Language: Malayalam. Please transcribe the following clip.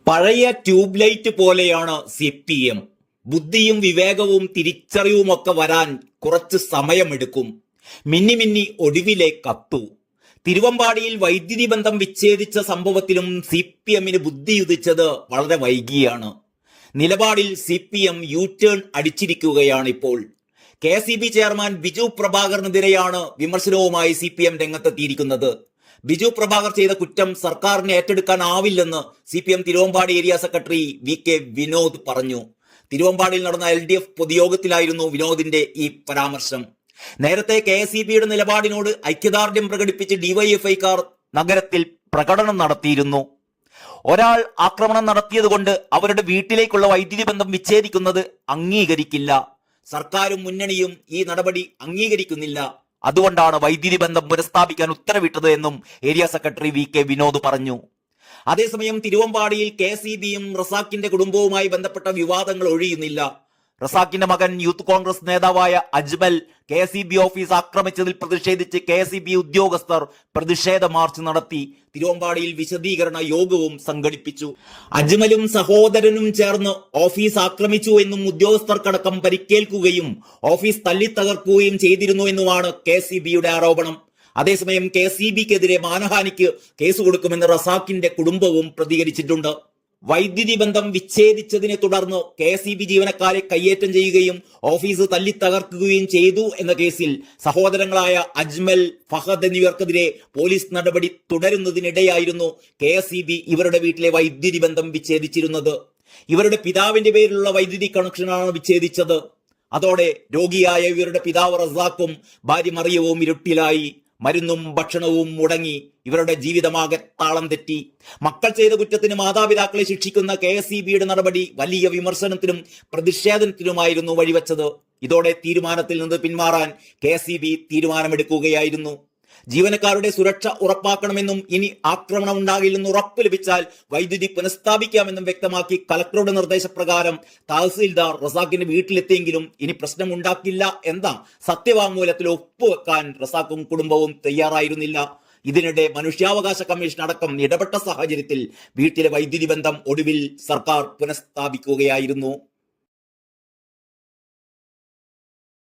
പഴയ ട്യൂബ് ലൈറ്റ് പോലെയാണ് CPM. ബുദ്ധിയും വിവേകവും തിരിച്ചറിവുമൊക്കെ വരാൻ കുറച്ച് സമയമെടുക്കും. മിന്നി മിന്നി ഒടുവിലെ കത്തു. തിരുവമ്പാടിയിൽ വൈദ്യുതി ബന്ധം വിച്ഛേദിച്ച സംഭവത്തിലും CPMന് ബുദ്ധിയുദിച്ചത് വളരെ വൈകിയാണ്. നിലപാടിൽ CPM യു-ടേൺ അടിച്ചിരിക്കുകയാണിപ്പോൾ. KCB ചെയർമാൻ ബിജു പ്രഭാകറിനെതിരെയാണ് വിമർശനവുമായി CPM രംഗത്തെത്തിയിരിക്കുന്നത്. ബിജു പ്രഭാകർ ചെയ്ത കുറ്റം സർക്കാരിന് ഏറ്റെടുക്കാനാവില്ലെന്ന് CPM Thiruvambady area secretary VK Vinod പറഞ്ഞു. തിരുവമ്പാടിയിൽ നടന്ന LDF പൊതുയോഗത്തിലായിരുന്നു വിനോദിന്റെ ഈ പരാമർശം. നേരത്തെ KCBയുടെ നിലപാടിനോട് ഐക്യദാർഢ്യം പ്രകടിപ്പിച്ച് DYFIക്കാർ നഗരത്തിൽ പ്രകടനം നടത്തിയിരുന്നു. ഒരാൾ ആക്രമണം നടത്തിയതുകൊണ്ട് അവരുടെ വീട്ടിലേക്കുള്ള വൈദ്യുതി ബന്ധം വിച്ഛേദിക്കുന്നത് അംഗീകരിക്കില്ല. സർക്കാരും മുന്നണിയും ഈ നടപടി അംഗീകരിക്കുന്നില്ല. അതുകൊണ്ടാണ് വൈദ്യുതി ബന്ധം പുനഃസ്ഥാപിക്കാൻ ഉത്തരവിട്ടത് എന്നും ഏരിയ സെക്രട്ടറി VK വിനോദ് പറഞ്ഞു. അതേസമയം തിരുവമ്പാടിയിൽ KCBയും റസാഖിന്റെ കുടുംബവുമായി ബന്ധപ്പെട്ട വിവാദങ്ങൾ ഒഴിയുന്നില്ല. റസാഖിന്റെ മകൻ യൂത്ത് കോൺഗ്രസ് നേതാവായ അജ്മൽ KCB ഓഫീസ് ആക്രമിച്ചതിൽ പ്രതിഷേധിച്ച് KCB ഉദ്യോഗസ്ഥർ പ്രതിഷേധ മാർച്ച് നടത്തി. തിരുവമ്പാടിയിൽ വിശദീകരണ യോഗവും സംഘടിപ്പിച്ചു. അജ്മലും സഹോദരനും ചേർന്ന് ഓഫീസ് ആക്രമിച്ചു എന്നും ഉദ്യോഗസ്ഥർക്കടക്കം പരിക്കേൽക്കുകയും ഓഫീസ് തല്ലിത്തകർക്കുകയും ചെയ്തിരുന്നു എന്നുമാണ് KCBയുടെ ആരോപണം. അതേസമയം KCBക്കെതിരെ മാനഹാനിക്ക് കേസ് കൊടുക്കുമെന്ന് റസാഖിന്റെ കുടുംബവും പ്രതികരിച്ചിട്ടുണ്ട്. വൈദ്യുതി ബന്ധം വിച്ഛേദിച്ചതിനെ തുടർന്ന് KCB ജീവനക്കാരെ കയ്യേറ്റം ചെയ്യുകയും ഓഫീസ് തല്ലിത്തകർക്കുകയും ചെയ്തു എന്ന കേസിൽ സഹോദരങ്ങളായ അജ്മൽ, ഫഹദ് എന്നിവർക്കെതിരെ പോലീസ് നടപടി തുടരുന്നതിനിടെയായിരുന്നു KCB ഇവരുടെ വീട്ടിലെ വൈദ്യുതി ബന്ധം വിച്ഛേദിച്ചിരുന്നത്. ഇവരുടെ പിതാവിന്റെ പേരിലുള്ള വൈദ്യുതി കണക്ഷനാണ് വിച്ഛേദിച്ചത്. അതോടെ രോഗിയായ ഇവരുടെ പിതാവ് റസാഖും ഭാര്യ മറിയവും ഇരുട്ടിലായി. മരുന്നും ഭക്ഷണവും മുടങ്ങി. ഇവരുടെ ജീവിതമാകെ താളം തെറ്റി. മക്കൾ ചെയ്ത കുറ്റത്തിന് മാതാപിതാക്കളെ ശിക്ഷിക്കുന്ന KCBയുടെ നടപടി വലിയ വിമർശനത്തിനും പ്രതിഷേധത്തിനുമായിരുന്നു വഴിവെച്ചത്. ഇതോടെ തീരുമാനത്തിൽ നിന്ന് പിന്മാറാൻ KCB തീരുമാനമെടുക്കുകയായിരുന്നു. ജീവനക്കാരുടെ സുരക്ഷ ഉറപ്പാക്കണമെന്നും ഇനി ആക്രമണം ഉണ്ടാകില്ലെന്ന് ഉറപ്പ് ലഭിച്ചാൽ വൈദ്യുതി പുനഃസ്ഥാപിക്കാമെന്നും വ്യക്തമാക്കി കലക്ടറുടെ നിർദ്ദേശപ്രകാരം തഹസീൽദാർ റസാഖിന്റെ വീട്ടിലെത്തിയെങ്കിലും ഇനി പ്രശ്നം ഉണ്ടാക്കില്ല എന്ന സത്യവാങ്മൂലത്തിൽ ഒപ്പുവെക്കാൻ റസാഖും കുടുംബവും തയ്യാറായിരുന്നില്ല. ഇതിനിടെ മനുഷ്യാവകാശ കമ്മീഷൻ അടക്കം ഇടപെട്ട സാഹചര്യത്തിൽ വീട്ടിലെ വൈദ്യുതി ബന്ധം ഒടുവിൽ സർക്കാർ പുനഃസ്ഥാപിക്കുകയായിരുന്നു.